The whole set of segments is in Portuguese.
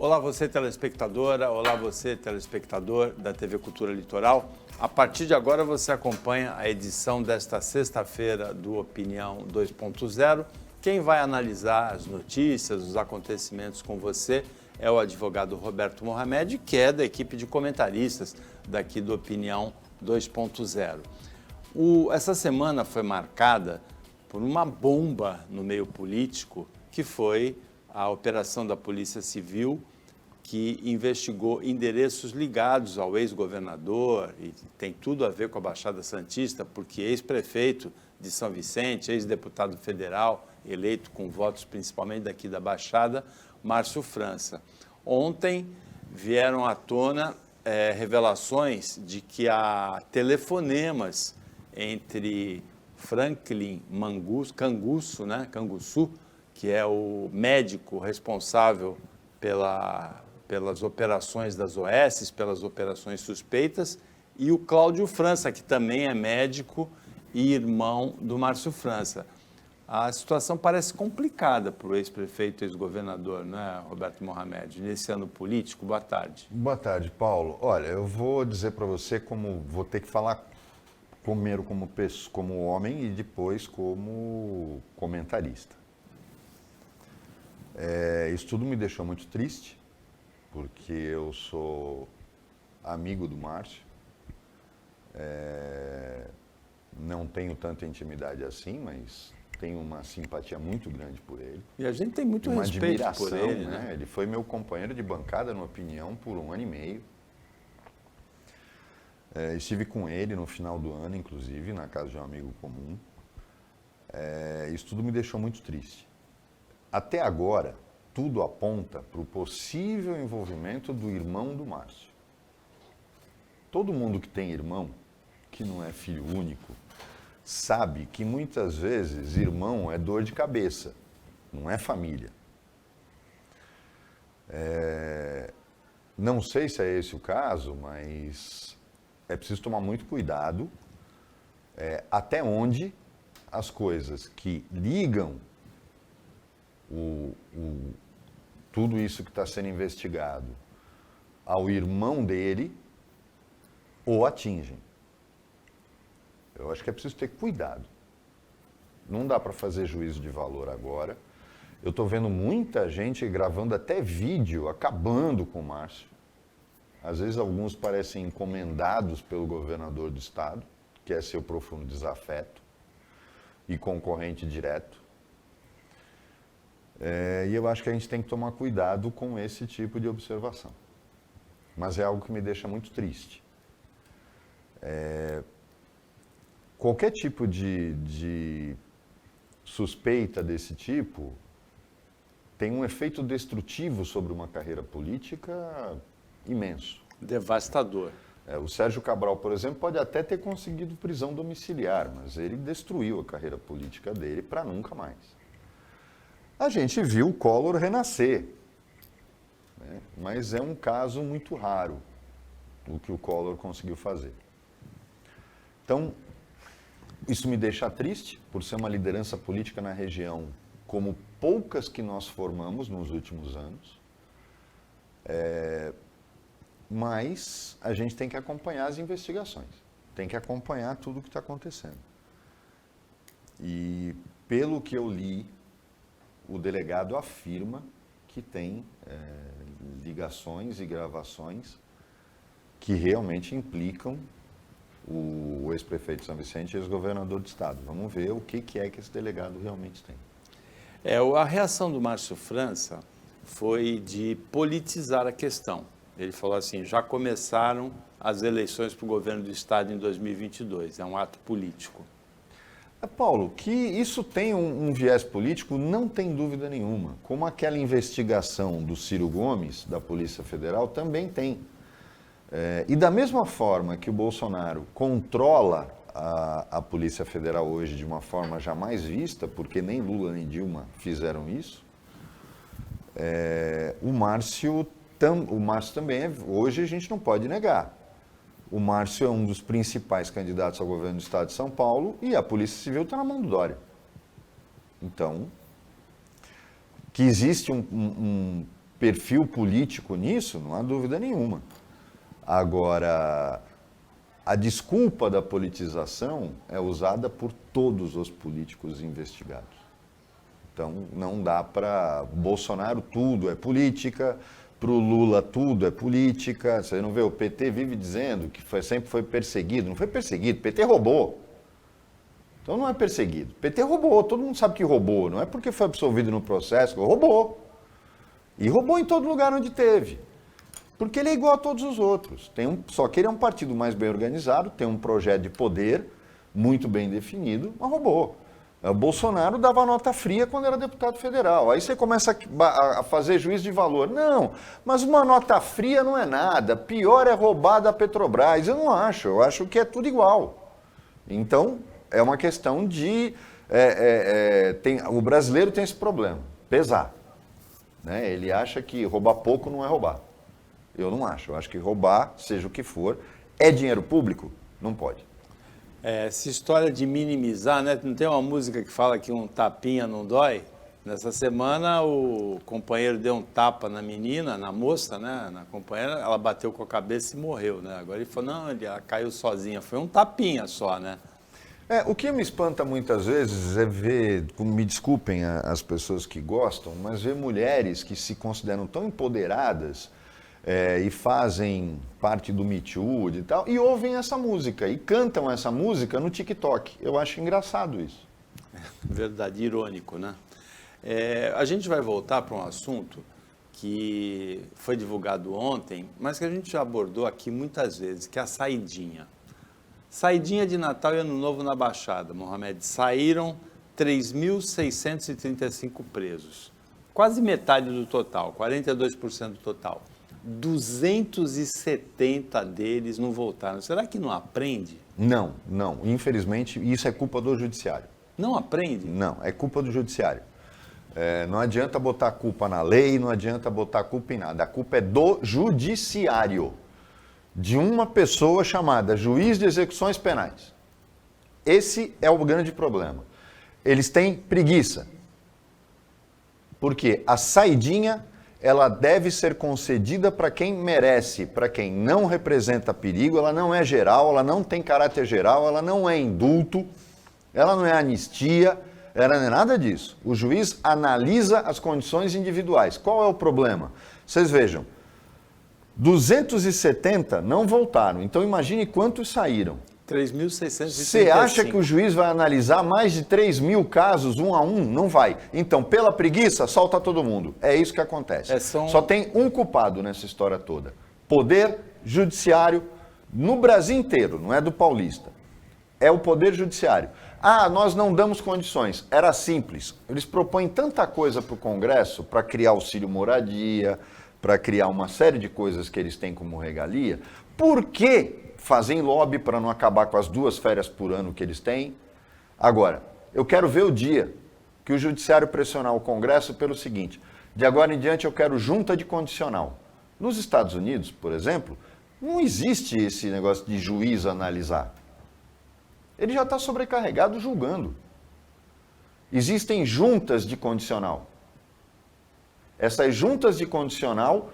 Olá você telespectadora, olá você telespectador da TV Cultura Litoral. A partir de agora você acompanha a edição desta sexta-feira do Opinião 2.0. Quem vai analisar as notícias, os acontecimentos com você é o advogado Roberto Mohamed, que é da equipe de comentaristas daqui do Opinião 2.0. Essa semana foi marcada por uma bomba no meio político, que foi a operação da Polícia Civil, que investigou endereços ligados ao ex-governador, e tem tudo a ver com a Baixada Santista, porque ex-prefeito de São Vicente, ex-deputado federal, eleito com votos principalmente daqui da Baixada, Márcio França. Ontem vieram à tona revelações de que há telefonemas entre Franklin Canguçu, que é o médico responsável pelas operações das OS, pelas operações suspeitas, e o Cláudio França, que também é médico e irmão do Márcio França. A situação parece complicada para o ex-prefeito e ex-governador, não é, Roberto Mohamed? Nesse ano político, boa tarde. Boa tarde, Paulo. Olha, eu vou dizer para você como vou ter que falar primeiro como homem e depois como comentarista. Isso tudo me deixou muito triste, porque eu sou amigo do Márcio, não tenho tanta intimidade assim, mas tenho uma simpatia muito grande por ele. E a gente tem muito respeito por ele, né? Ele foi meu companheiro de bancada no Opinião por 1 ano e meio. Estive com ele no final do ano, inclusive, na casa de um amigo comum. Isso tudo me deixou muito triste. Até agora, tudo aponta para o possível envolvimento do irmão do Márcio. Todo mundo que tem irmão, que não é filho único, sabe que muitas vezes irmão é dor de cabeça, não é família. Não sei se é esse o caso, mas é preciso tomar muito cuidado até onde as coisas que ligam tudo isso que está sendo investigado ao irmão dele o atingem. Eu acho que é preciso ter cuidado. Não dá para fazer juízo de valor agora. Eu estou vendo muita gente gravando até vídeo, acabando com o Márcio. Às vezes alguns parecem encomendados pelo governador do estado, que é seu profundo desafeto e concorrente direto. E eu acho que a gente tem que tomar cuidado com esse tipo de observação. Mas é algo que me deixa muito triste. Qualquer tipo de suspeita desse tipo tem um efeito destrutivo sobre uma carreira política imenso. Devastador. O Sérgio Cabral, por exemplo, pode até ter conseguido prisão domiciliar, mas ele destruiu a carreira política dele para nunca mais. A gente viu o Collor renascer, né? Mas é um caso muito raro o que o Collor conseguiu fazer. Então, isso me deixa triste, por ser uma liderança política na região como poucas que nós formamos nos últimos anos. Mas a gente tem que acompanhar as investigações, tem que acompanhar tudo o que está acontecendo. E, pelo que eu li, o delegado afirma que tem ligações e gravações que realmente implicam o ex-prefeito de São Vicente e ex-governador do estado. Vamos ver o que é que esse delegado realmente tem. A reação do Márcio França foi de politizar a questão. Ele falou assim, já começaram as eleições para o governo do estado em 2022, é um ato político. Paulo, que isso tem um viés político, não tem dúvida nenhuma. Como aquela investigação do Ciro Gomes, da Polícia Federal, também tem. E da mesma forma que o Bolsonaro controla a Polícia Federal hoje de uma forma jamais vista, porque nem Lula nem Dilma fizeram isso, o Márcio também, hoje a gente não pode negar. O Márcio é um dos principais candidatos ao governo do estado de São Paulo e a Polícia Civil está na mão do Dória. Então, que existe um perfil político nisso, não há dúvida nenhuma. Agora, a desculpa da politização é usada por todos os políticos investigados. Então, não dá para Bolsonaro tudo é política, para o Lula tudo é política. Você não vê, o PT vive dizendo que sempre foi perseguido. Não foi perseguido, o PT roubou. Então não é perseguido. O PT roubou, todo mundo sabe que roubou. Não é porque foi absolvido no processo, roubou. E roubou em todo lugar onde teve. Porque ele é igual a todos os outros. Só que ele é um partido mais bem organizado, tem um projeto de poder muito bem definido, mas roubou. O Bolsonaro dava nota fria quando era deputado federal. Aí você começa a fazer juízo de valor. Não, mas uma nota fria não é nada. Pior é roubar da Petrobras. Eu não acho. Eu acho que é tudo igual. Então, é uma questão de... o brasileiro tem esse problema. Pesar. Né? Ele acha que roubar pouco não é roubar. Eu não acho. Eu acho que roubar, seja o que for, é dinheiro público? Não pode. Essa história de minimizar, né? Não tem uma música que fala que um tapinha não dói? Nessa semana o companheiro deu um tapa na menina, na moça, né? Na companheira, ela bateu com a cabeça e morreu, né? Agora ele falou, não, ela caiu sozinha, foi um tapinha só, né? O que me espanta muitas vezes é ver, me desculpem as pessoas que gostam, mas ver mulheres que se consideram tão empoderadas e fazem parte do Me Too e tal, e ouvem essa música, e cantam essa música no TikTok. Eu acho engraçado isso. Verdade, irônico, né? A gente vai voltar para um assunto que foi divulgado ontem, mas que a gente já abordou aqui muitas vezes, que é a saidinha. Saidinha de Natal e Ano Novo na Baixada, Mohamed. Saíram 3.635 presos. Quase metade do total, 42% do total. 270 deles não voltaram. Será que não aprende? Não. Infelizmente, isso é culpa do judiciário. Não aprende? Não, é culpa do judiciário. Não adianta botar a culpa na lei, não adianta botar a culpa em nada. A culpa é do judiciário. De uma pessoa chamada juiz de execuções penais. Esse é o grande problema. Eles têm preguiça. Porque a saidinha, ela deve ser concedida para quem merece, para quem não representa perigo, ela não é geral, ela não tem caráter geral, ela não é indulto, ela não é anistia, ela não é nada disso. O juiz analisa as condições individuais. Qual é o problema? Vocês vejam, 270 não voltaram, então imagine quantos saíram. 3.635. Você acha que o juiz vai analisar mais de 3.000 casos, um a um? Não vai. Então, pela preguiça, solta todo mundo. É isso que acontece. Só tem um culpado nessa história toda. Poder Judiciário no Brasil inteiro, não é do paulista. É o Poder Judiciário. Nós não damos condições. Era simples. Eles propõem tanta coisa para o Congresso, para criar auxílio moradia, para criar uma série de coisas que eles têm como regalia. Por que fazem lobby para não acabar com as 2 férias por ano que eles têm? Agora, eu quero ver o dia que o Judiciário pressionar o Congresso pelo seguinte: de agora em diante eu quero junta de condicional. Nos Estados Unidos, por exemplo, não existe esse negócio de juiz analisar. Ele já está sobrecarregado julgando. Existem juntas de condicional. Essas juntas de condicional,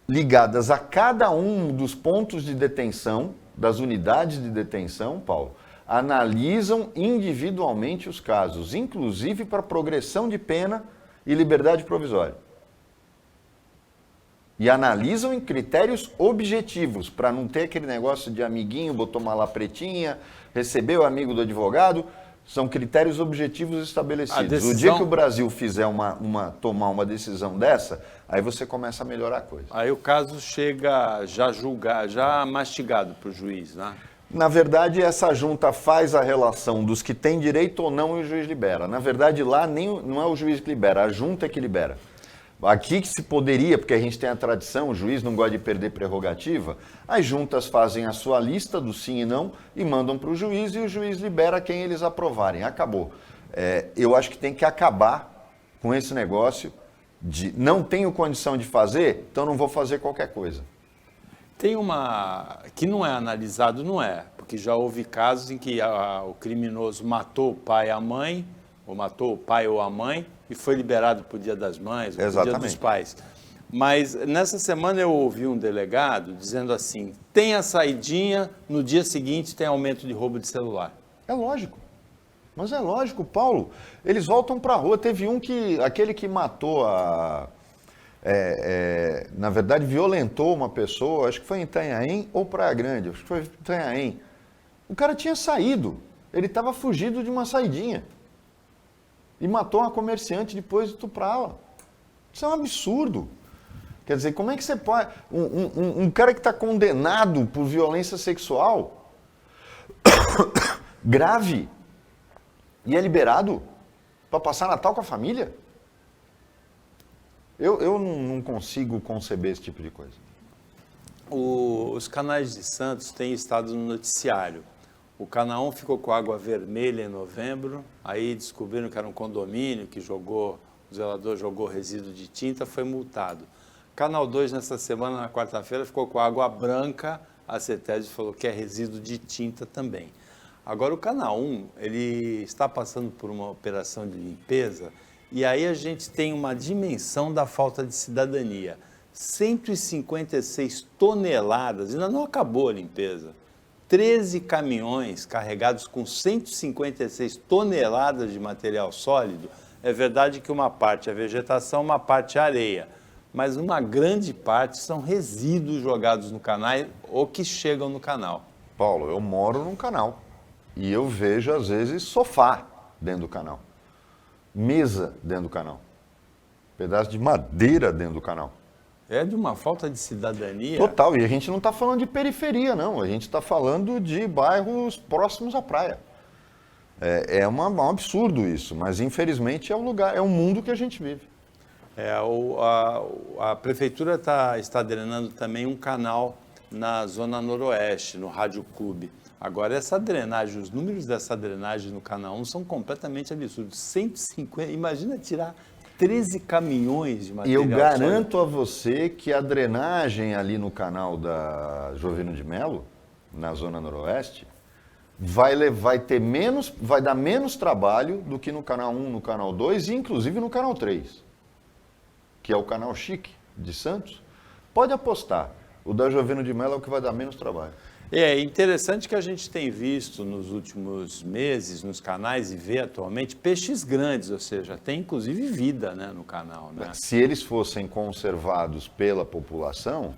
ligadas a cada um dos pontos de detenção, das unidades de detenção, Paulo, analisam individualmente os casos, inclusive para progressão de pena e liberdade provisória. E analisam em critérios objetivos, para não ter aquele negócio de amiguinho, botou uma lá pretinha, recebeu o amigo do advogado. São critérios objetivos estabelecidos. O dia que o Brasil fizer tomar uma decisão dessa, aí você começa a melhorar a coisa. Aí o caso chega já julgado, já mastigado para o juiz, né? Na verdade, essa junta faz a relação dos que têm direito ou não e o juiz libera. Na verdade, lá não é o juiz que libera, a junta é que libera. Aqui que se poderia, porque a gente tem a tradição, o juiz não gosta de perder prerrogativa, as juntas fazem a sua lista do sim e não e mandam para o juiz e o juiz libera quem eles aprovarem. Acabou. Eu acho que tem que acabar com esse negócio de não tenho condição de fazer, então não vou fazer qualquer coisa. Tem uma que não é analisado, não é, porque já houve casos em que o criminoso matou o pai e a mãe, ou matou o pai ou a mãe, e foi liberado para o Dia das Mães, ou para o Dia dos Pais. Mas nessa semana eu ouvi um delegado dizendo assim, tem a saidinha, no dia seguinte tem aumento de roubo de celular. É lógico. Mas é lógico, Paulo. Eles voltam para a rua. Teve aquele que matou na verdade, violentou uma pessoa, acho que foi em Itanhaém ou Praia Grande, acho que foi em Itanhaém. O cara tinha saído, ele estava fugido de uma saidinha. E matou uma comerciante depois de estuprá-la. Isso é um absurdo. Quer dizer, como é que você pode... Um cara que está condenado por violência sexual grave e é liberado para passar Natal com a família? Eu não consigo conceber esse tipo de coisa. Os canais de Santos têm estado no noticiário. O Canal 1 ficou com água vermelha em novembro, aí descobriram que era um condomínio que o zelador jogou resíduo de tinta, foi multado. Canal 2, nessa semana, na quarta-feira, ficou com água branca, a CETESB falou que é resíduo de tinta também. Agora, o Canal 1, ele está passando por uma operação de limpeza, e aí a gente tem uma dimensão da falta de cidadania. 156 toneladas, ainda não acabou a limpeza. 13 caminhões carregados com 156 toneladas de material sólido. É verdade que uma parte é vegetação, uma parte é areia, mas uma grande parte são resíduos jogados no canal ou que chegam no canal. Paulo, eu moro num canal e eu vejo, às vezes, sofá dentro do canal, mesa dentro do canal, pedaço de madeira dentro do canal. É de uma falta de cidadania. Total, e a gente não está falando de periferia, não. A gente está falando de bairros próximos à praia. É um absurdo isso, mas infelizmente é o mundo que a gente vive. A prefeitura está drenando também um canal na zona noroeste, no Rádio Clube. Agora, essa drenagem, os números dessa drenagem no Canal 1 são completamente absurdos. 150, imagina tirar 13 caminhões de material. E eu garanto a você que a drenagem ali no canal da Jovino de Melo, na zona noroeste, vai dar menos trabalho do que no canal 1, no canal 2 e inclusive no canal 3, que é o canal Chique de Santos. Pode apostar, o da Jovino de Melo é o que vai dar menos trabalho. É interessante que a gente tem visto nos últimos meses, nos canais, e vê atualmente peixes grandes, ou seja, tem inclusive vida, né, no canal. Né? Se eles fossem conservados pela população,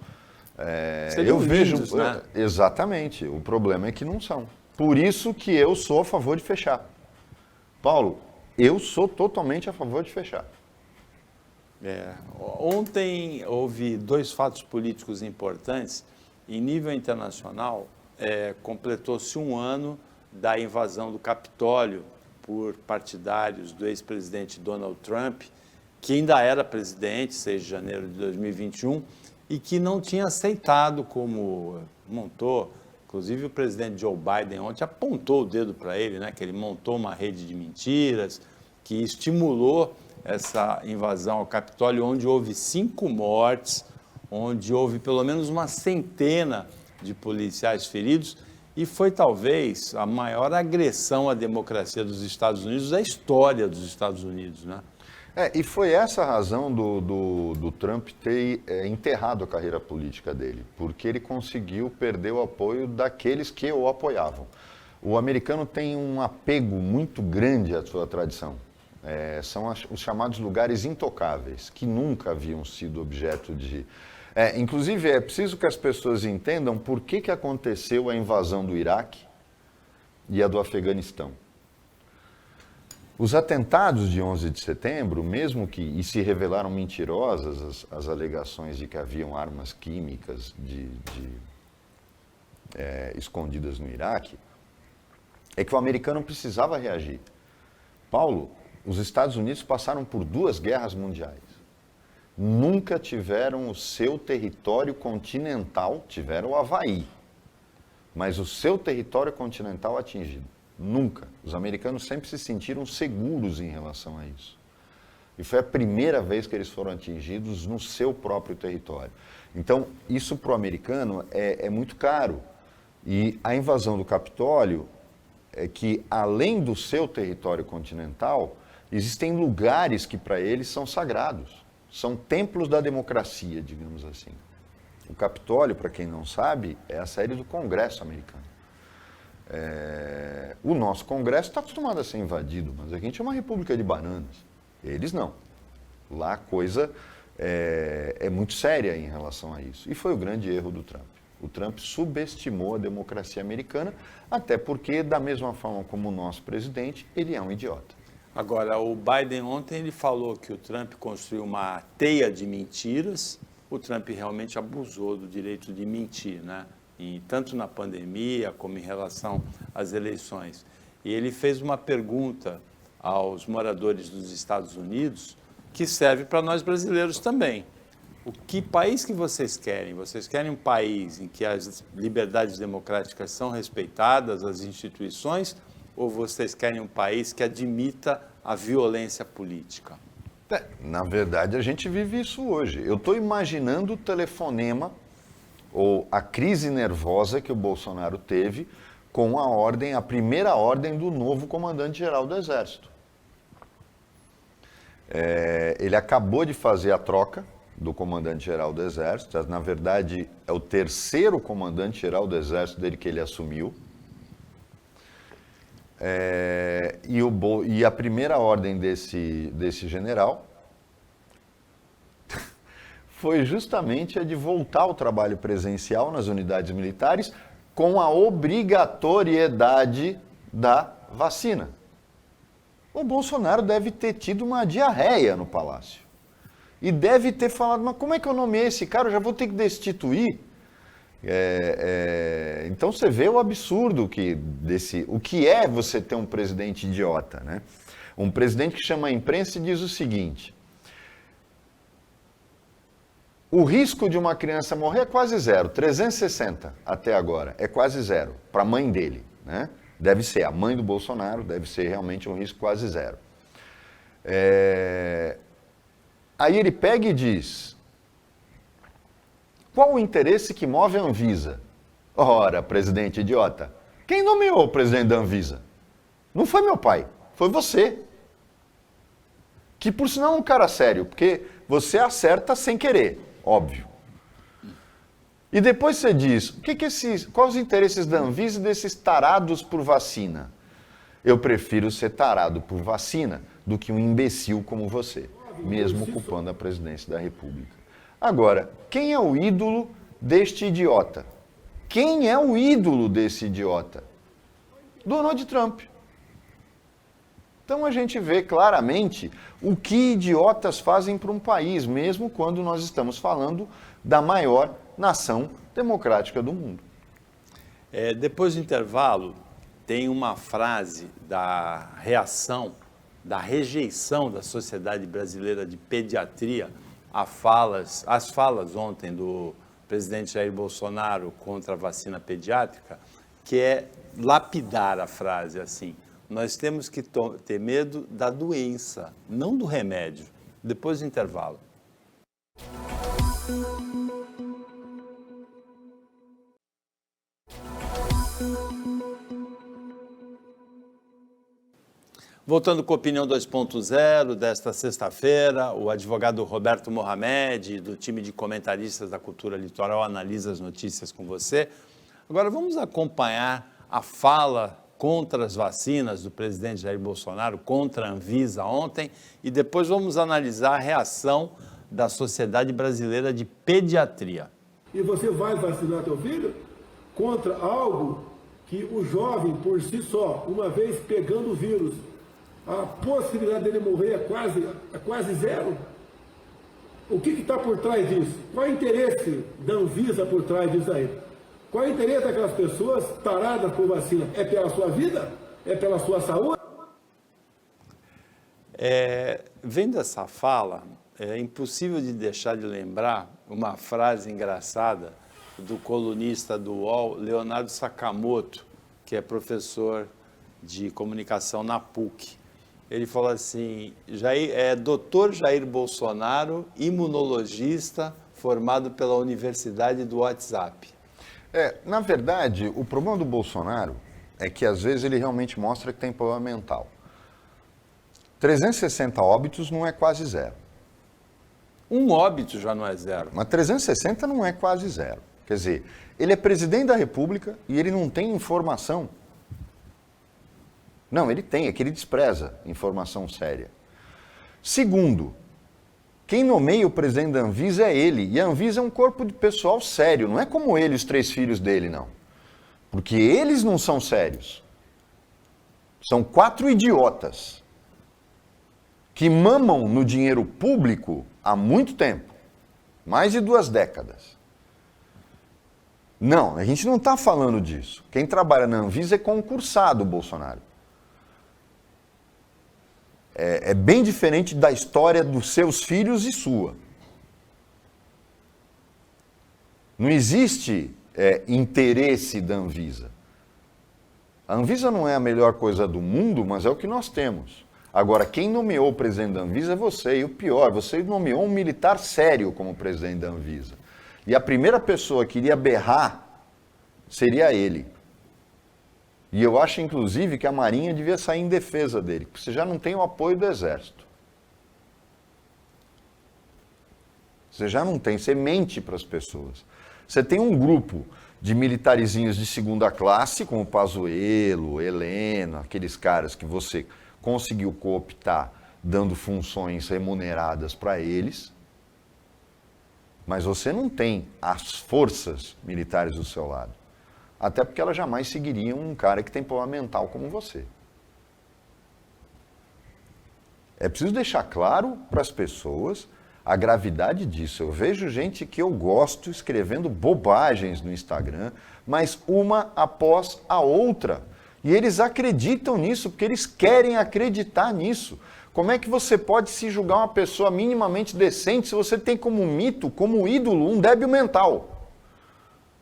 seriam lindos, né? Exatamente, o problema é que não são. Por isso que eu sou a favor de fechar. Paulo, eu sou totalmente a favor de fechar. Ontem houve 2 fatos políticos importantes. Em nível internacional, completou-se um ano da invasão do Capitólio por partidários do ex-presidente Donald Trump, que ainda era presidente, 6 de janeiro de 2021, e que não tinha aceitado como montou. Inclusive, o presidente Joe Biden ontem apontou o dedo para ele, né, que ele montou uma rede de mentiras, que estimulou essa invasão ao Capitólio, onde houve 5 mortes, onde houve pelo menos uma centena de policiais feridos, e foi talvez a maior agressão à democracia dos Estados Unidos da história dos Estados Unidos, né? E foi essa a razão do Trump ter enterrado a carreira política dele, porque ele conseguiu perder o apoio daqueles que o apoiavam. O americano tem um apego muito grande à sua tradição. São os chamados lugares intocáveis, que nunca haviam sido objeto de... Inclusive, é preciso que as pessoas entendam por que aconteceu a invasão do Iraque e a do Afeganistão. Os atentados de 11 de setembro, mesmo que se revelaram mentirosas as alegações de que haviam armas químicas escondidas no Iraque, é que o americano precisava reagir. Paulo, os Estados Unidos passaram por 2 guerras mundiais. Nunca tiveram o seu território continental, tiveram o Havaí, mas o seu território continental atingido. Nunca. Os americanos sempre se sentiram seguros em relação a isso. E foi a primeira vez que eles foram atingidos no seu próprio território. Então, isso para o americano é muito caro. E a invasão do Capitólio é que, além do seu território continental, existem lugares que para eles são sagrados. São templos da democracia, digamos assim. O Capitólio, para quem não sabe, é a sede do Congresso americano. O nosso Congresso está acostumado a ser invadido, mas aqui a gente é uma república de bananas. Eles não. Lá a coisa é muito séria em relação a isso. E foi o grande erro do Trump. O Trump subestimou a democracia americana, até porque, da mesma forma como o nosso presidente, ele é um idiota. Agora, o Biden ontem ele falou que o Trump construiu uma teia de mentiras. O Trump realmente abusou do direito de mentir, né? E tanto na pandemia como em relação às eleições. E ele fez uma pergunta aos moradores dos Estados Unidos que serve para nós brasileiros também. Que país que vocês querem? Vocês querem um país em que as liberdades democráticas são respeitadas, as instituições, ou vocês querem um país que admita a violência política? Na verdade, a gente vive isso hoje. Eu estou imaginando o telefonema ou a crise nervosa que o Bolsonaro teve com a primeira ordem do novo comandante-geral do Exército. Ele acabou de fazer a troca do comandante-geral do Exército. Na verdade, é o terceiro comandante-geral do Exército dele que ele assumiu. E a primeira ordem desse general foi justamente a de voltar ao trabalho presencial nas unidades militares com a obrigatoriedade da vacina. O Bolsonaro deve ter tido uma diarreia no palácio. E deve ter falado, mas como é que eu nomeei esse cara? Eu já vou ter que destituir. Então você vê o absurdo o que é você ter um presidente idiota, né? Um presidente que chama a imprensa e diz o seguinte: o risco de uma criança morrer é quase zero, 360 até agora, é quase zero, para a mãe dele, né? Deve ser, a mãe do Bolsonaro deve ser realmente um risco quase zero. Aí ele pega e diz: qual o interesse que move a Anvisa? Ora, presidente idiota, quem nomeou o presidente da Anvisa? Não foi meu pai, foi você. Que por sinal é um cara sério, porque você acerta sem querer, óbvio. E depois você diz, quais os interesses da Anvisa e desses tarados por vacina? Eu prefiro ser tarado por vacina do que um imbecil como você, mesmo ocupando a presidência da República. Agora, quem é o ídolo deste idiota? Quem é o ídolo desse idiota? Donald Trump. Então a gente vê claramente o que idiotas fazem para um país, mesmo quando nós estamos falando da maior nação democrática do mundo. Depois do intervalo, tem uma frase da reação, da rejeição da Sociedade Brasileira de Pediatria às falas ontem do presidente Jair Bolsonaro contra a vacina pediátrica, que é lapidar a frase assim: nós temos que ter medo da doença, não do remédio. Depois do intervalo. Voltando com a Opinião 2.0 desta sexta-feira, o advogado Roberto Mohamed, do time de comentaristas da Cultura Litoral, analisa as notícias com você. Agora vamos acompanhar a fala contra as vacinas do presidente Jair Bolsonaro, contra a Anvisa ontem, e depois vamos analisar a reação da Sociedade Brasileira de Pediatria. E você vai vacinar teu filho contra algo que o jovem, por si só, uma vez pegando o vírus, a possibilidade dele morrer é quase zero? O que está por trás disso? Qual é o interesse da Anvisa por trás disso aí? Qual é o interesse daquelas pessoas taradas por vacina? É pela sua vida? É pela sua saúde? Vendo essa fala, é impossível de deixar de lembrar uma frase engraçada do colunista do UOL, Leonardo Sakamoto, que é professor de comunicação na PUC. Ele falou assim: Dr. Jair Bolsonaro, imunologista, formado pela Universidade do WhatsApp. Na verdade, o problema do Bolsonaro é que às vezes ele realmente mostra que tem problema mental. 360 óbitos não é quase zero. Um óbito já não é zero. Mas 360 não é quase zero. Quer dizer, ele é presidente da República e ele não tem informação. Não, ele tem, é que ele despreza informação séria. Segundo, quem nomeia o presidente da Anvisa é ele. E a Anvisa é um corpo de pessoal sério, não é como ele, os 3 filhos dele, não. Porque eles não são sérios. São 4 idiotas que mamam no dinheiro público há muito tempo, mais de 2 décadas. Não, a gente não está falando disso. Quem trabalha na Anvisa é concursado, Bolsonaro. É bem diferente da história dos seus filhos e sua. Não existe interesse da Anvisa. A Anvisa não é a melhor coisa do mundo, mas é o que nós temos. Agora, quem nomeou o presidente da Anvisa é você. E o pior, você nomeou um militar sério como presidente da Anvisa. E a primeira pessoa que iria berrar seria ele. E eu acho, inclusive, que a Marinha devia sair em defesa dele, porque você já não tem o apoio do Exército. Você já não tem, você mente para as pessoas. Você tem um grupo de militarizinhos de segunda classe, como Pazuello, Helena, aqueles caras que você conseguiu cooptar, dando funções remuneradas para eles, mas você não tem as forças militares do seu lado. Até porque elas jamais seguiriam um cara que tem problema mental como você. É preciso deixar claro para as pessoas a gravidade disso. Eu vejo gente que eu gosto escrevendo bobagens no Instagram, mas uma após a outra. E eles acreditam nisso, porque eles querem acreditar nisso. Como é que você pode se julgar uma pessoa minimamente decente se você tem como mito, como ídolo, um débil mental?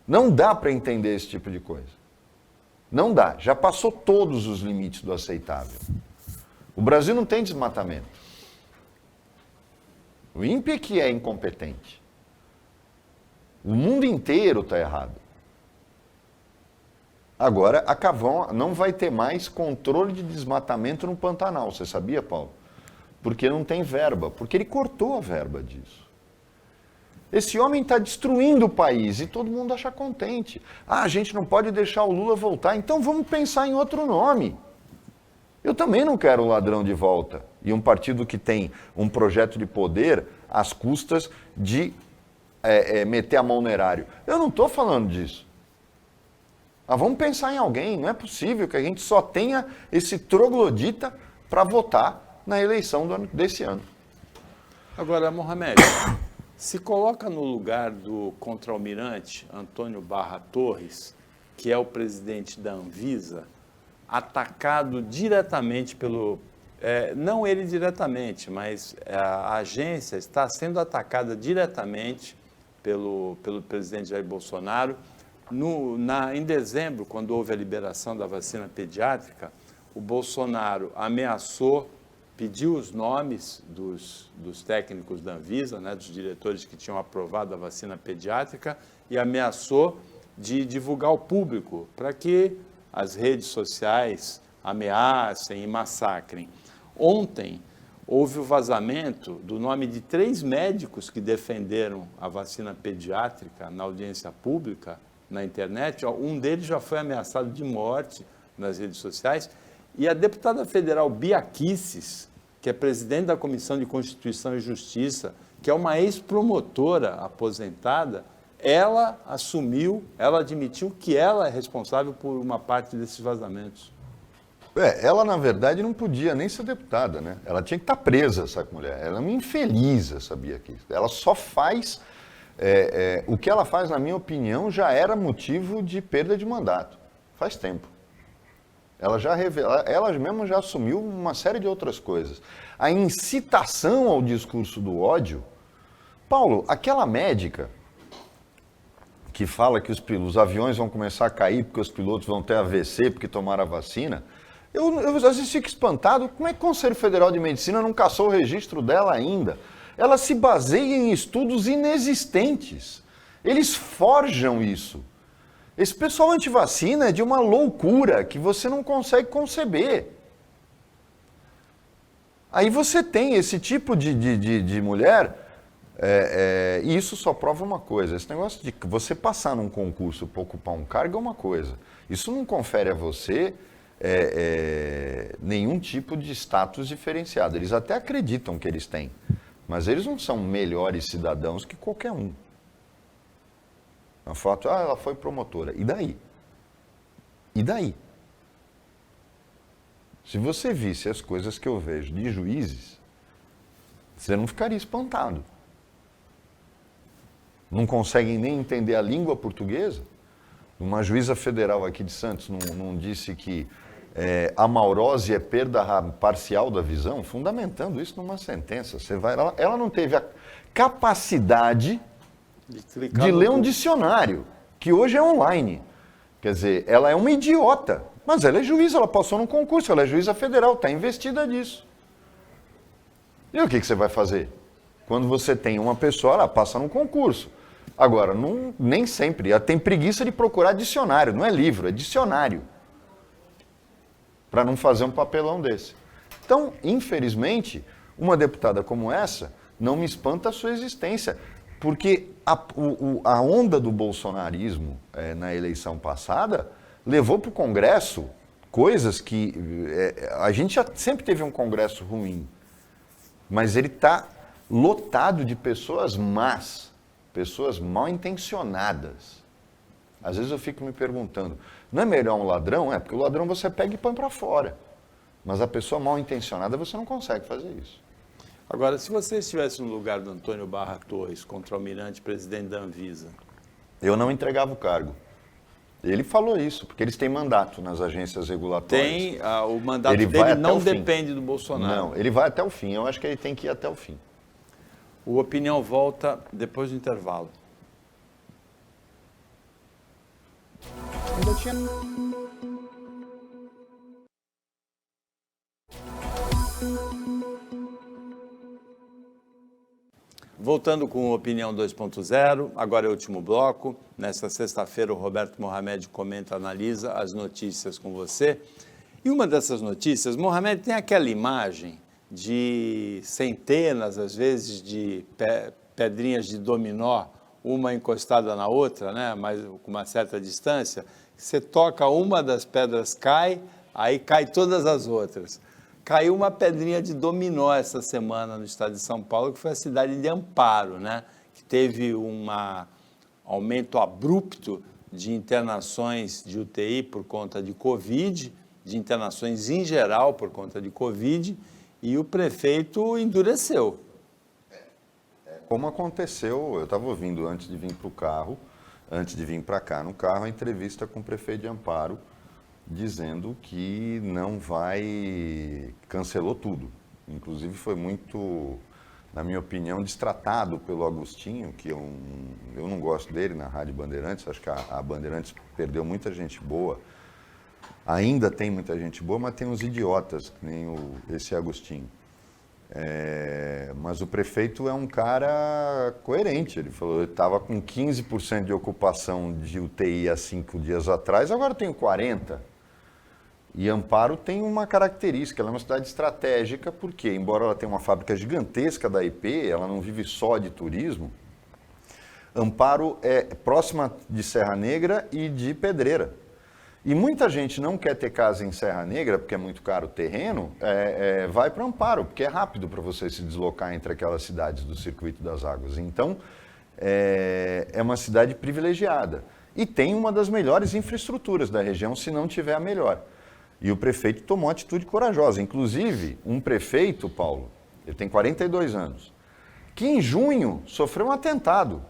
Não dá para entender esse tipo de coisa. Não dá. Já passou todos os limites do aceitável. O Brasil não tem desmatamento. O INPE é que é incompetente. O mundo inteiro está errado. Agora, a Cavão não vai ter mais controle de desmatamento no Pantanal. Você sabia, Paulo? Porque não tem verba. Porque ele cortou a verba disso. Esse homem está destruindo o país e todo mundo acha contente. Ah, a gente não pode deixar o Lula voltar, então vamos pensar em outro nome. Eu também não quero o ladrão de volta. E um partido que tem um projeto de poder às custas de meter a mão no erário. Eu não estou falando disso. Mas vamos pensar em alguém. Não é possível que a gente só tenha esse troglodita para votar na eleição desse ano. Agora, Mohamed, se coloca no lugar do contra-almirante Antônio Barra Torres, que é o presidente da Anvisa, atacado diretamente pelo... não ele diretamente, mas a agência está sendo atacada diretamente pelo presidente Jair Bolsonaro. Em dezembro, quando houve a liberação da vacina pediátrica, o Bolsonaro ameaçou, pediu os nomes dos técnicos da Anvisa, né, dos diretores que tinham aprovado a vacina pediátrica, e ameaçou de divulgar ao público para que as redes sociais ameacem e massacrem. Ontem, houve o vazamento do nome de 3 médicos que defenderam a vacina pediátrica na audiência pública, na internet. Um deles já foi ameaçado de morte nas redes sociais. E a deputada federal Bia Kicis, que é presidente da Comissão de Constituição e Justiça, que é uma ex-promotora aposentada, ela admitiu que ela é responsável por uma parte desses vazamentos. Ela, na verdade, não podia nem ser deputada, né? Ela tinha que estar presa, essa mulher. Ela é uma infeliz, sabia que ela só faz... o que ela faz, na minha opinião, já era motivo de perda de mandato. Faz tempo. Ela mesma já assumiu uma série de outras coisas. A incitação ao discurso do ódio... Paulo, aquela médica que fala que os aviões vão começar a cair porque os pilotos vão ter AVC porque tomaram a vacina, eu às vezes fico espantado, como é que o Conselho Federal de Medicina não cassou o registro dela ainda? Ela se baseia em estudos inexistentes. Eles forjam isso. Esse pessoal antivacina é de uma loucura que você não consegue conceber. Aí você tem esse tipo de mulher E isso só prova uma coisa, esse negócio de você passar num concurso para ocupar um cargo é uma coisa. Isso não confere a você nenhum tipo de status diferenciado. Eles até acreditam que eles têm, mas eles não são melhores cidadãos que qualquer um. A foto, ela foi promotora. E daí? E daí? Se você visse as coisas que eu vejo de juízes, você não ficaria espantado. Não conseguem nem entender a língua portuguesa? Uma juíza federal aqui de Santos não disse que a maurose é perda parcial da visão, fundamentando isso numa sentença. Ela não teve a capacidade de ler um dicionário, que hoje é online. Quer dizer, ela é uma idiota, mas ela é juíza, ela passou num concurso, ela é juíza federal, está investida nisso. E o que você vai fazer? Quando você tem uma pessoa, ela passa num concurso. Agora, nem sempre. Ela tem preguiça de procurar dicionário. Não é livro, é dicionário. Para não fazer um papelão desse. Então, infelizmente, uma deputada como essa não me espanta a sua existência. Porque a onda do bolsonarismo na eleição passada levou para o Congresso coisas que... a gente já sempre teve um Congresso ruim. Mas ele está lotado de pessoas más. Pessoas mal intencionadas. Às vezes eu fico me perguntando, não é melhor um ladrão? Porque o ladrão você pega e põe para fora. Mas a pessoa mal intencionada você não consegue fazer isso. Agora, se você estivesse no lugar do Antônio Barra Torres, contra-almirante, presidente da Anvisa... Eu não entregava o cargo. Ele falou isso, porque eles têm mandato nas agências regulatórias. O mandato dele não depende do Bolsonaro. Não, ele vai até o fim. Eu acho que ele tem que ir até o fim. O Opinião volta depois do intervalo. Voltando com o Opinião 2.0, agora é o último bloco. Nesta sexta-feira, o Roberto Mohamed comenta, analisa as notícias com você. E uma dessas notícias, Mohamed, tem aquela imagem de centenas, às vezes, de pedrinhas de dominó, uma encostada na outra, né? Mas com uma certa distância. Você toca uma das pedras, cai, aí cai todas as outras. Caiu uma pedrinha de dominó essa semana no estado de São Paulo, que foi a cidade de Amparo, né? Que teve um aumento abrupto de internações de UTI por conta de Covid, de internações em geral por conta de Covid, e o prefeito endureceu. Como aconteceu, eu estava ouvindo antes de vir para o carro, antes de vir para cá no carro, a entrevista com o prefeito de Amparo, dizendo que não vai, cancelou tudo. Inclusive foi muito, na minha opinião, destratado pelo Agostinho, que eu não gosto dele na Rádio Bandeirantes, acho que a Bandeirantes perdeu muita gente boa, ainda tem muita gente boa, mas tem uns idiotas, que nem esse Agostinho. Mas o prefeito é um cara coerente, ele falou, eu estava com 15% de ocupação de UTI há 5 dias atrás, agora tenho 40%. E Amparo tem uma característica, ela é uma cidade estratégica, porque embora ela tenha uma fábrica gigantesca da IP, ela não vive só de turismo, Amparo é próxima de Serra Negra e de Pedreira. E muita gente não quer ter casa em Serra Negra, porque é muito caro o terreno, vai para Amparo, porque é rápido para você se deslocar entre aquelas cidades do Circuito das Águas. Então, é uma cidade privilegiada. E tem uma das melhores infraestruturas da região, se não tiver a melhor. E o prefeito tomou uma atitude corajosa. Inclusive, um prefeito, Paulo, ele tem 42 anos, que em junho sofreu um atentado,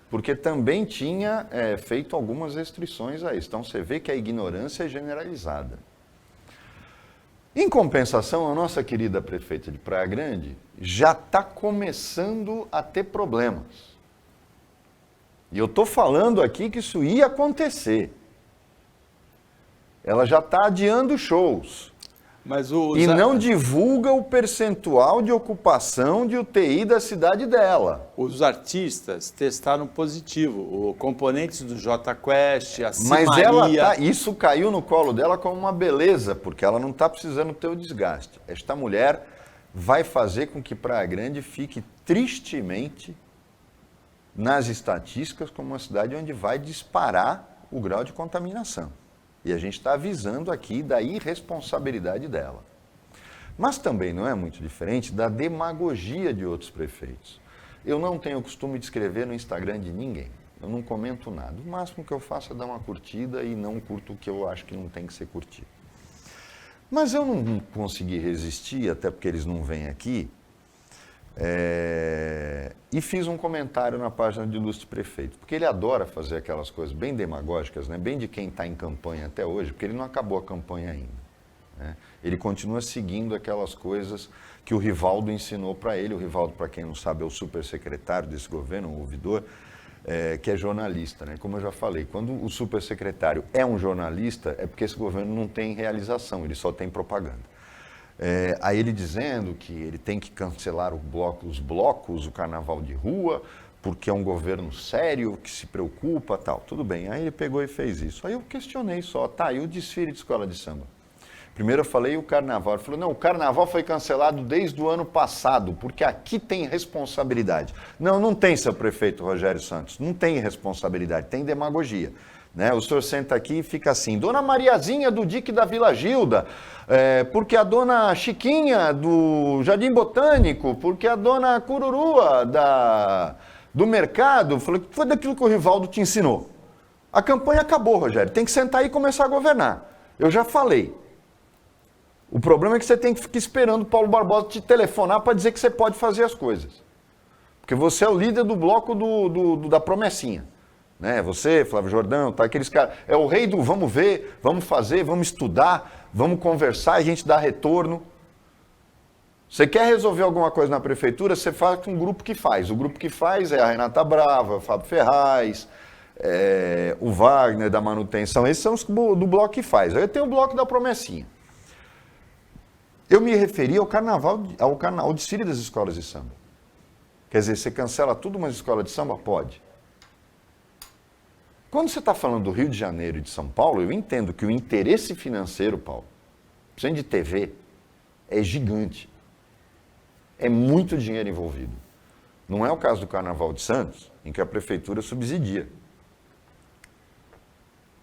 porque também tinha feito algumas restrições a isso. Então, você vê que a ignorância é generalizada. Em compensação, a nossa querida prefeita de Praia Grande já está começando a ter problemas. E eu estou falando aqui que isso ia acontecer. Ela já está adiando shows. E não divulga o percentual de ocupação de UTI da cidade dela. Os artistas testaram positivo, componentes do Jota Quest, a Mas isso caiu no colo dela como uma beleza, porque ela não está precisando ter o desgaste. Esta mulher vai fazer com que Praia Grande fique tristemente nas estatísticas como uma cidade onde vai disparar o grau de contaminação. E a gente está avisando aqui da irresponsabilidade dela. Mas também não é muito diferente da demagogia de outros prefeitos. Eu não tenho o costume de escrever no Instagram de ninguém. Eu não comento nada. O máximo que eu faço é dar uma curtida e não curto o que eu acho que não tem que ser curtido. Mas eu não consegui resistir, até porque eles não vêm aqui, e fiz um comentário na página de Ilustre Prefeito, porque ele adora fazer aquelas coisas bem demagógicas, né? Bem de quem está em campanha até hoje, porque ele não acabou a campanha ainda. Né? Ele continua seguindo aquelas coisas que o Rivaldo ensinou para ele. O Rivaldo, para quem não sabe, é o supersecretário desse governo, um ouvidor, que é jornalista. Né? Como eu já falei, quando o supersecretário é um jornalista, é porque esse governo não tem realização, ele só tem propaganda. Aí ele dizendo que ele tem que cancelar os blocos, o carnaval de rua, porque é um governo sério, que se preocupa, tal. Tudo bem, aí ele pegou e fez isso. Aí eu questionei só, tá, e o desfile de escola de samba? Primeiro eu falei o carnaval. Ele falou, não, o carnaval foi cancelado desde o ano passado, porque aqui tem responsabilidade. Não, não tem, seu prefeito Rogério Santos, não tem responsabilidade, tem demagogia. Né? O senhor senta aqui e fica assim, Dona Mariazinha do Dique da Vila Gilda, porque a Dona Chiquinha do Jardim Botânico, porque a Dona Cururua do mercado, falei, foi daquilo que o Rivaldo te ensinou. A campanha acabou, Rogério, tem que sentar aí e começar a governar. Eu já falei. O problema é que você tem que ficar esperando o Paulo Barbosa te telefonar para dizer que você pode fazer as coisas. Porque você é o líder do bloco da promessinha. Né? Você, Flávio Jordão, tá, aqueles caras. É o rei do vamos ver, vamos fazer, vamos estudar, vamos conversar, a gente dá retorno. Você quer resolver alguma coisa na prefeitura, você faz com o grupo que faz. O grupo que faz é a Renata Brava, o Fábio Ferraz, o Wagner da manutenção. Esses são os do bloco que faz. Aí tem o bloco da promessinha. Eu me referi ao carnaval, ao desfile das escolas de samba. Quer dizer, você cancela tudo, mas escola de samba pode. Quando você está falando do Rio de Janeiro e de São Paulo, eu entendo que o interesse financeiro, Paulo, principalmente de TV, é gigante. É muito dinheiro envolvido. Não é o caso do Carnaval de Santos, em que a prefeitura subsidia.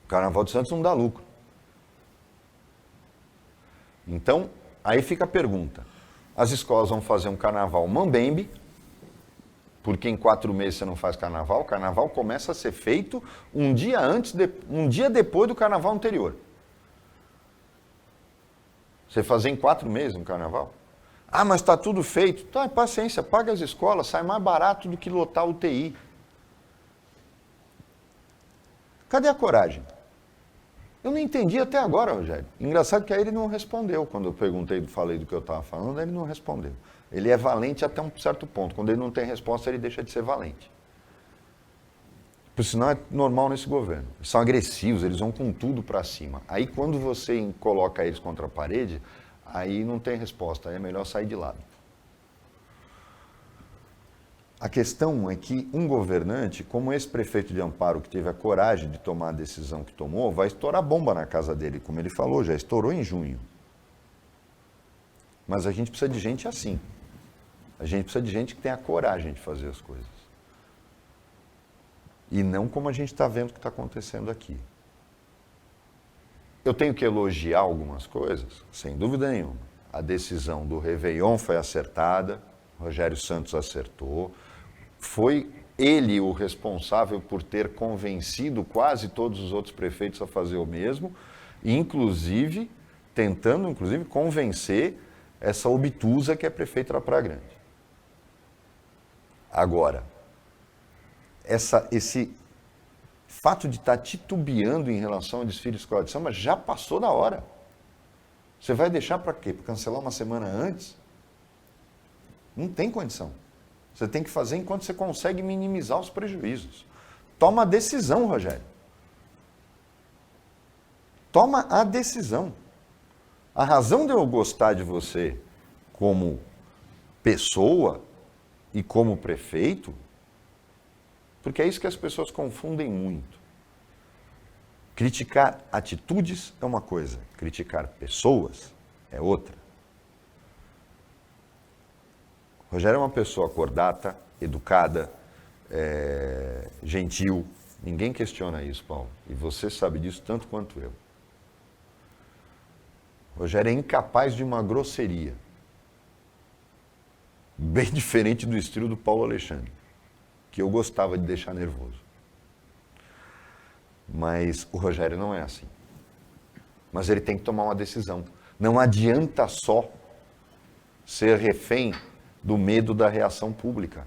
O Carnaval de Santos não dá lucro. Então, aí fica a pergunta. As escolas vão fazer um carnaval mambembe, porque em 4 meses você não faz carnaval. O carnaval começa a ser feito um dia depois do carnaval anterior. Você fazer em 4 meses um carnaval? Ah, mas está tudo feito. Tá, paciência, paga as escolas, sai mais barato do que lotar a UTI. Cadê a coragem? Eu não entendi até agora, Rogério. Engraçado que aí ele não respondeu. Quando eu falei do que eu estava falando, ele não respondeu. Ele é valente até um certo ponto. Quando ele não tem resposta, ele deixa de ser valente. Por sinal, é normal nesse governo. Eles são agressivos, eles vão com tudo para cima. Aí, quando você coloca eles contra a parede, aí não tem resposta, aí é melhor sair de lado. A questão é que um governante, como esse prefeito de Amparo, que teve a coragem de tomar a decisão que tomou, vai estourar bomba na casa dele, como ele falou, já estourou em junho. Mas a gente precisa de gente assim. A gente precisa de gente que tenha coragem de fazer as coisas. E não como a gente está vendo que está acontecendo aqui. Eu tenho que elogiar algumas coisas, sem dúvida nenhuma. A decisão do Réveillon foi acertada, Rogério Santos acertou. Foi ele o responsável por ter convencido quase todos os outros prefeitos a fazer o mesmo, e tentando convencer essa obtusa que é prefeita da Praia Grande. Agora, esse fato de estar titubeando em relação ao desfile de escola de samba já passou da hora. Você vai deixar para quê? Para cancelar uma semana antes? Não tem condição. Você tem que fazer enquanto você consegue minimizar os prejuízos. Toma a decisão, Rogério. Toma a decisão. A razão de eu gostar de você como pessoa e como prefeito, porque é isso que as pessoas confundem muito. Criticar atitudes é uma coisa, criticar pessoas é outra. Rogério é uma pessoa cordata, educada, gentil. Ninguém questiona isso, Paulo. E você sabe disso tanto quanto eu. O Rogério é incapaz de uma grosseria. Bem diferente do estilo do Paulo Alexandre, que eu gostava de deixar nervoso. Mas o Rogério não é assim. Mas ele tem que tomar uma decisão. Não adianta só ser refém do medo da reação pública.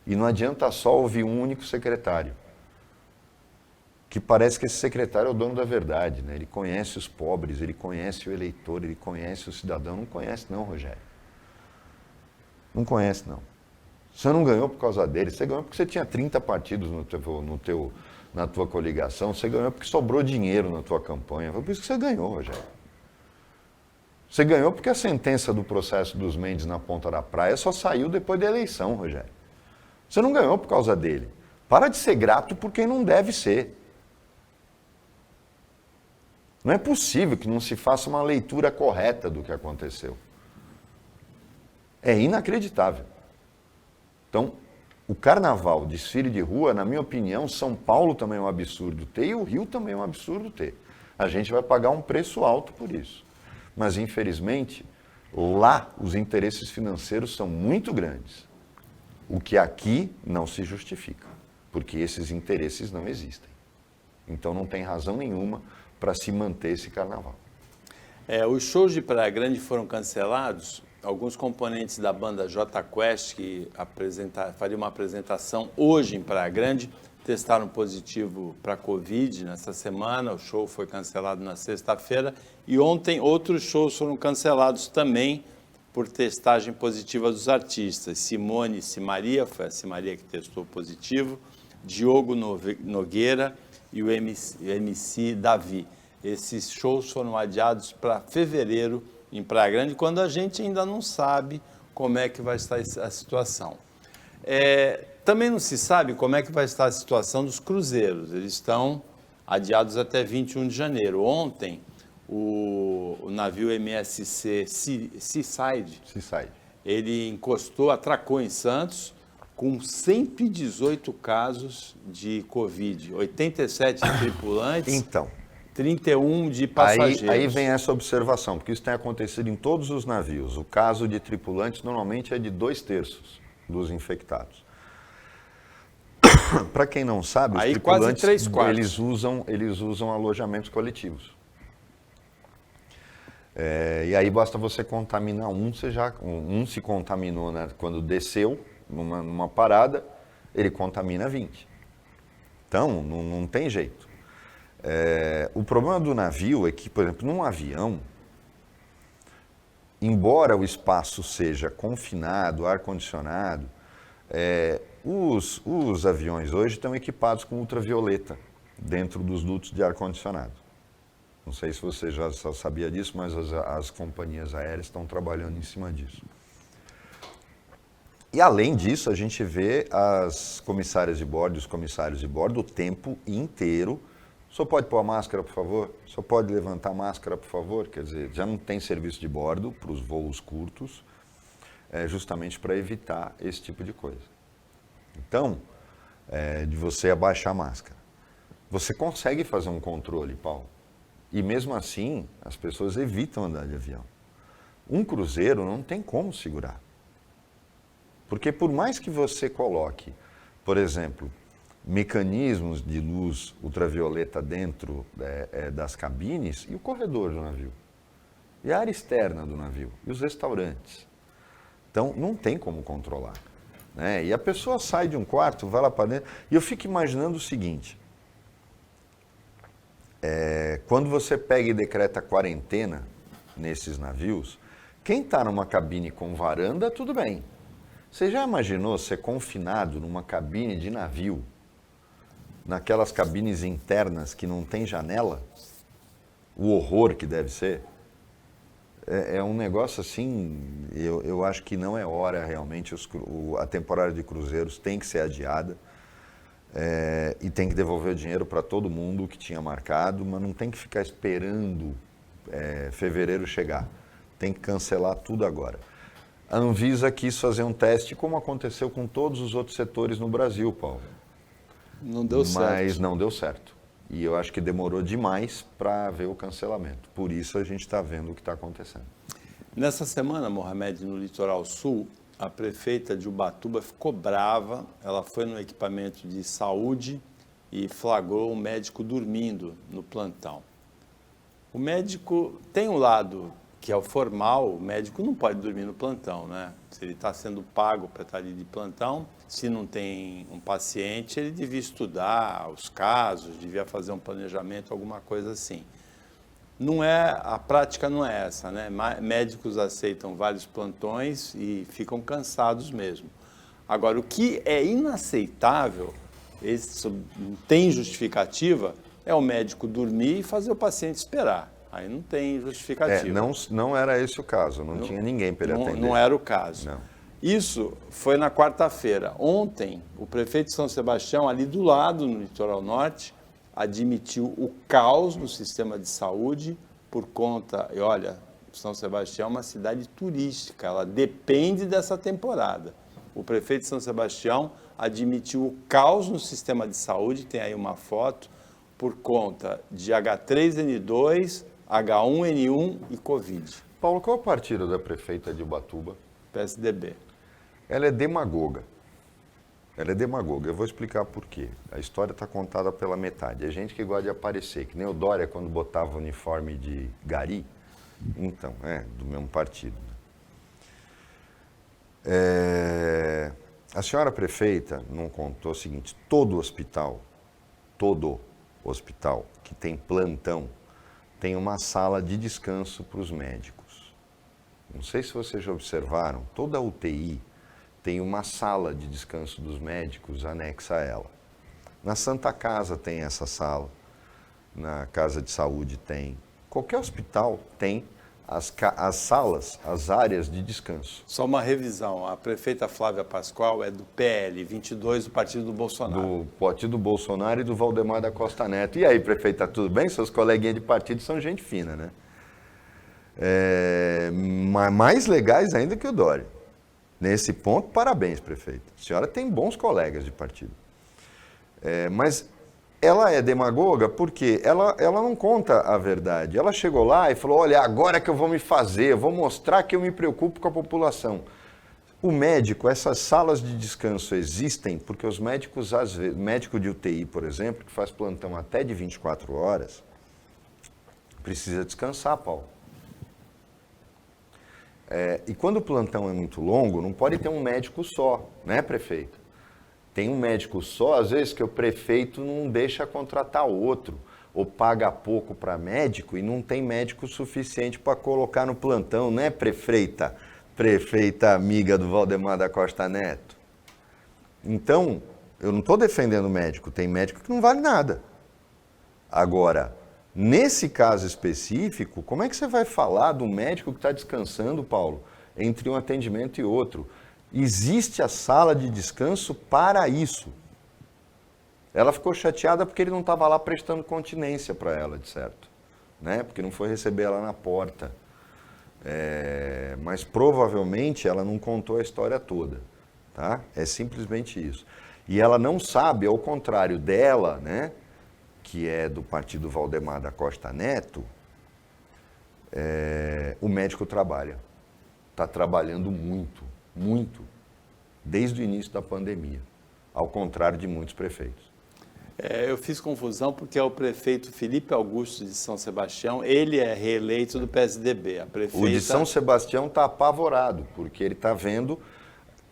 E não adianta só ouvir um único secretário. Que parece que esse secretário é o dono da verdade, né? Ele conhece os pobres, ele conhece o eleitor, ele conhece o cidadão. Não conhece não, Rogério. Não conhece não. Você não ganhou por causa dele, você ganhou porque você tinha 30 partidos na tua coligação, você ganhou porque sobrou dinheiro na tua campanha. Foi por isso que você ganhou, Rogério. Você ganhou porque a sentença do processo dos Mendes na Ponta da Praia só saiu depois da eleição, Rogério. Você não ganhou por causa dele. Para de ser grato por quem não deve ser. Não é possível que não se faça uma leitura correta do que aconteceu. É inacreditável. Então, o carnaval, desfile de rua, na minha opinião, São Paulo também é um absurdo ter e o Rio também é um absurdo ter. A gente vai pagar um preço alto por isso. Mas, infelizmente, lá os interesses financeiros são muito grandes. O que aqui não se justifica, porque esses interesses não existem. Então, não tem razão nenhuma para se manter esse carnaval. Os shows de Praia Grande foram cancelados. Alguns componentes da banda J Quest, que faria uma apresentação hoje em Praia Grande, testaram positivo para Covid nessa semana. O show foi cancelado na sexta-feira. E ontem outros shows foram cancelados também por testagem positiva dos artistas. Simone Simaria, foi a Simaria que testou positivo, Diogo Nogueira e o MC Davi. Esses shows foram adiados para fevereiro em Praia Grande, quando a gente ainda não sabe como é que vai estar a situação. Também não se sabe como é que vai estar a situação dos cruzeiros. Eles estão adiados até 21 de janeiro. Ontem, o navio MSC Seaside, ele encostou, atracou em Santos, com 118 casos de Covid, 87 tripulantes. Então, 31 de passageiros. Aí vem essa observação, porque isso tem acontecido em todos os navios. O caso de tripulantes normalmente é de 2/3 dos infectados. Para quem não sabe, os tripulantes eles usam alojamentos coletivos. E aí basta você contaminar um se contaminou, né, quando desceu numa parada, ele contamina 20. Então, não tem jeito. O problema do navio é que, por exemplo, num avião, embora o espaço seja confinado, ar-condicionado, os aviões hoje estão equipados com ultravioleta dentro dos dutos de ar-condicionado. Não sei se você já sabia disso, mas as companhias aéreas estão trabalhando em cima disso. E além disso, a gente vê as comissárias de bordo e os comissários de bordo o tempo inteiro. O senhor pode pôr a máscara, por favor? O senhor pode levantar a máscara, por favor? Quer dizer, já não tem serviço de bordo para os voos curtos, justamente para evitar esse tipo de coisa. Então, de você abaixar a máscara. Você consegue fazer um controle, Paulo. E mesmo assim, as pessoas evitam andar de avião. Um cruzeiro não tem como segurar. Porque por mais que você coloque, por exemplo, mecanismos de luz ultravioleta dentro das cabines e o corredor do navio, e a área externa do navio, e os restaurantes. Então, não tem como controlar. Né? E a pessoa sai de um quarto, vai lá para dentro, e eu fico imaginando o seguinte, quando você pega e decreta quarentena nesses navios, quem está numa cabine com varanda, tudo bem. Você já imaginou ser confinado numa cabine de navio, naquelas cabines internas que não tem janela? O horror que deve ser? É um negócio assim, eu acho que não é hora realmente, a temporada de cruzeiros tem que ser adiada e tem que devolver o dinheiro para todo mundo que tinha marcado, mas não tem que ficar esperando fevereiro chegar. Tem que cancelar tudo agora. A Anvisa quis fazer um teste, como aconteceu com todos os outros setores no Brasil, Paulo. Não deu certo. Mas não deu certo. E eu acho que demorou demais para ver o cancelamento. Por isso a gente está vendo o que está acontecendo. Nessa semana, Mohamed, no Litoral Sul, a prefeita de Ubatuba ficou brava. Ela foi no equipamento de saúde e flagrou um médico dormindo no plantão. O médico tem um lado que é o formal, o médico não pode dormir no plantão, né? Se ele está sendo pago para estar ali de plantão, se não tem um paciente, ele devia estudar os casos, devia fazer um planejamento, alguma coisa assim. Não é, a prática não é essa, né? Médicos aceitam vários plantões e ficam cansados mesmo. Agora, o que é inaceitável, isso não tem justificativa, é o médico dormir e fazer o paciente esperar. Aí não tem justificativa. Não era esse o caso, não tinha ninguém para ele atender. Não era o caso. Não. Isso foi na quarta-feira. Ontem, o prefeito de São Sebastião, ali do lado, no litoral norte, admitiu o caos no sistema de saúde por conta... E olha, São Sebastião é uma cidade turística, ela depende dessa temporada. O prefeito de São Sebastião admitiu o caos no sistema de saúde, tem aí uma foto, por conta de H3N2, H1N1 e Covid. Paulo, qual é o partido da prefeita de Ubatuba? PSDB. Ela é demagoga. Ela é demagoga. Eu vou explicar por quê. A história está contada pela metade. É gente que gosta de aparecer, que nem o Dória quando botava o uniforme de gari. Então, do mesmo partido. A senhora prefeita não contou o seguinte, todo hospital que tem plantão tem uma sala de descanso para os médicos. Não sei se vocês já observaram, toda a UTI tem uma sala de descanso dos médicos anexa a ela. Na Santa Casa tem essa sala, na Casa de Saúde tem. Qualquer hospital tem as salas, as áreas de descanso. Só uma revisão, a prefeita Flávia Pascoal é do PL 22, do partido do Bolsonaro. Do partido do Bolsonaro e do Valdemar da Costa Neto. E aí, prefeita, tudo bem? Seus coleguinhas de partido são gente fina, né? Mais legais ainda que o Dória. Nesse ponto, parabéns, prefeita. A senhora tem bons colegas de partido. Mas ela é demagoga porque ela não conta a verdade. Ela chegou lá e falou, olha, agora que eu vou me fazer, eu vou mostrar que eu me preocupo com a população. O médico, essas salas de descanso existem porque os médicos, às vezes, médico de UTI, por exemplo, que faz plantão até de 24 horas, precisa descansar, Paulo. E quando o plantão é muito longo, não pode ter um médico só, né, prefeito? Tem um médico só, às vezes que o prefeito não deixa contratar outro, ou paga pouco para médico e não tem médico suficiente para colocar no plantão, né, prefeita? Prefeita amiga do Valdemar da Costa Neto. Então, eu não estou defendendo médico, tem médico que não vale nada. Agora, nesse caso específico, como é que você vai falar do médico que está descansando, Paulo, entre um atendimento e outro? Existe a sala de descanso para isso. Ela ficou chateada porque ele não estava lá prestando continência para ela, de certo. Né? Porque não foi receber ela na porta. Mas provavelmente ela não contou a história toda. Tá? É simplesmente isso. E ela não sabe, ao contrário dela, né, que é do partido Valdemar da Costa Neto, o médico trabalha. Está trabalhando muito, desde o início da pandemia, ao contrário de muitos prefeitos. Eu fiz confusão porque é o prefeito Felipe Augusto de São Sebastião, ele é reeleito do PSDB. A prefeita... O de São Sebastião está apavorado, porque ele está vendo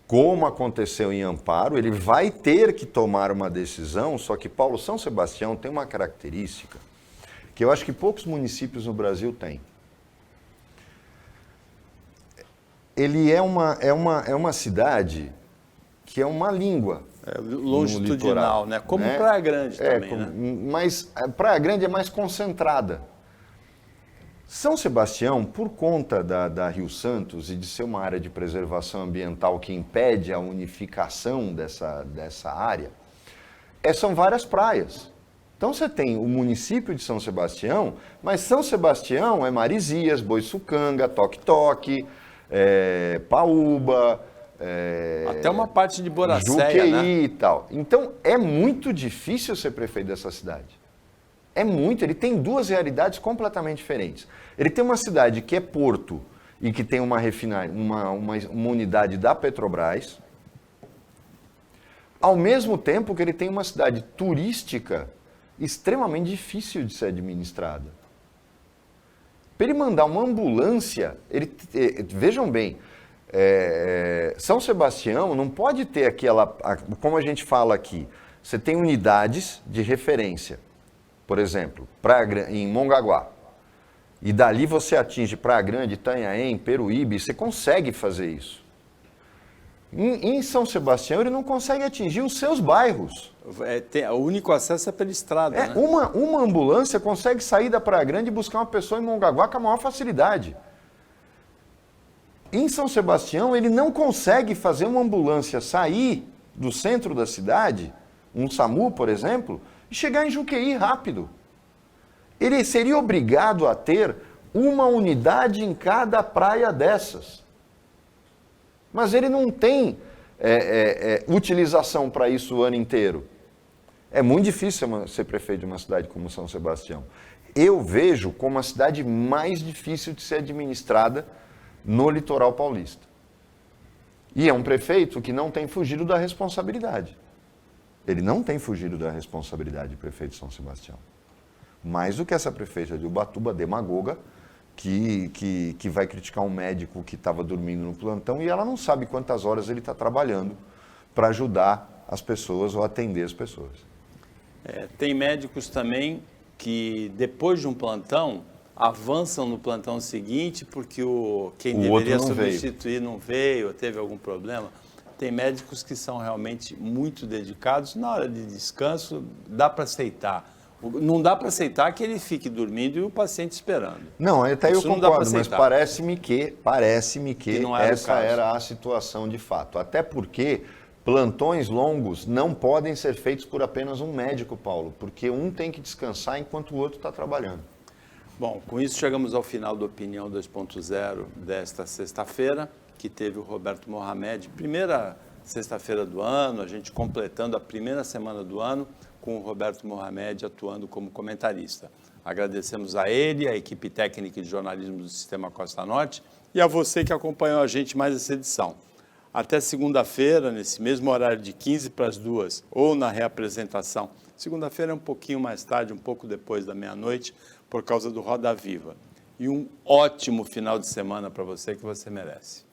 como aconteceu em Amparo, ele vai ter que tomar uma decisão, só que, Paulo, São Sebastião tem uma característica que eu acho que poucos municípios no Brasil têm. Ele é uma cidade que é uma língua. Longitudinal, né? Como Praia Grande também, né? Mas Praia Grande é mais concentrada. São Sebastião, por conta da Rio Santos e de ser uma área de preservação ambiental que impede a unificação dessa área, são várias praias. Então você tem o município de São Sebastião, mas São Sebastião é Marizias, Boiçucanga, Toque-Toque, Paúba, até uma parte de Boracéia, Juqueí, né? E tal. Então, é muito difícil ser prefeito dessa cidade. É muito. Ele tem duas realidades completamente diferentes. Ele tem uma cidade que é porto e que tem uma refinaria, uma unidade da Petrobras, ao mesmo tempo que ele tem uma cidade turística extremamente difícil de ser administrada. Para ele mandar uma ambulância, vejam bem, São Sebastião não pode ter como a gente fala aqui, você tem unidades de referência, por exemplo, em Mongaguá, e dali você atinge Praia Grande, Itanhaém, Peruíbe, você consegue fazer isso. Em São Sebastião ele não consegue atingir os seus bairros. O único acesso é pela estrada, né? Uma ambulância consegue sair da Praia Grande e buscar uma pessoa em Mongaguá com a maior facilidade. Em São Sebastião, ele não consegue fazer uma ambulância sair do centro da cidade, um SAMU, por exemplo, e chegar em Juqueí rápido. Ele seria obrigado a ter uma unidade em cada praia dessas. Mas ele não tem utilização para isso o ano inteiro. É muito difícil ser prefeito de uma cidade como São Sebastião. Eu vejo como a cidade mais difícil de ser administrada no litoral paulista. E é um prefeito que não tem fugido da responsabilidade. Ele não tem fugido da responsabilidade de prefeito de São Sebastião. Mais do que essa prefeita de Ubatuba, demagoga, que vai criticar um médico que estava dormindo no plantão e ela não sabe quantas horas ele está trabalhando para ajudar as pessoas ou atender as pessoas. Tem médicos também que, depois de um plantão, avançam no plantão seguinte porque quem deveria substituir não veio ou teve algum problema. Tem médicos que são realmente muito dedicados. Na hora de descanso, dá para aceitar. Não dá para aceitar que ele fique dormindo e o paciente esperando. Não, até eu concordo, mas parece-me que essa era a situação de fato. Até porque plantões longos não podem ser feitos por apenas um médico, Paulo, porque um tem que descansar enquanto o outro está trabalhando. Bom, com isso chegamos ao final do Opinião 2.0 desta sexta-feira, que teve o Roberto Mohamed, primeira sexta-feira do ano, a gente completando a primeira semana do ano, com o Roberto Mohamed atuando como comentarista. Agradecemos a ele, a equipe técnica de jornalismo do Sistema Costa Norte e a você que acompanhou a gente mais essa edição. Até segunda-feira, nesse mesmo horário de 15 para as 2, ou na reapresentação. Segunda-feira é um pouquinho mais tarde, um pouco depois da meia-noite, por causa do Roda Viva. E um ótimo final de semana para você que você merece.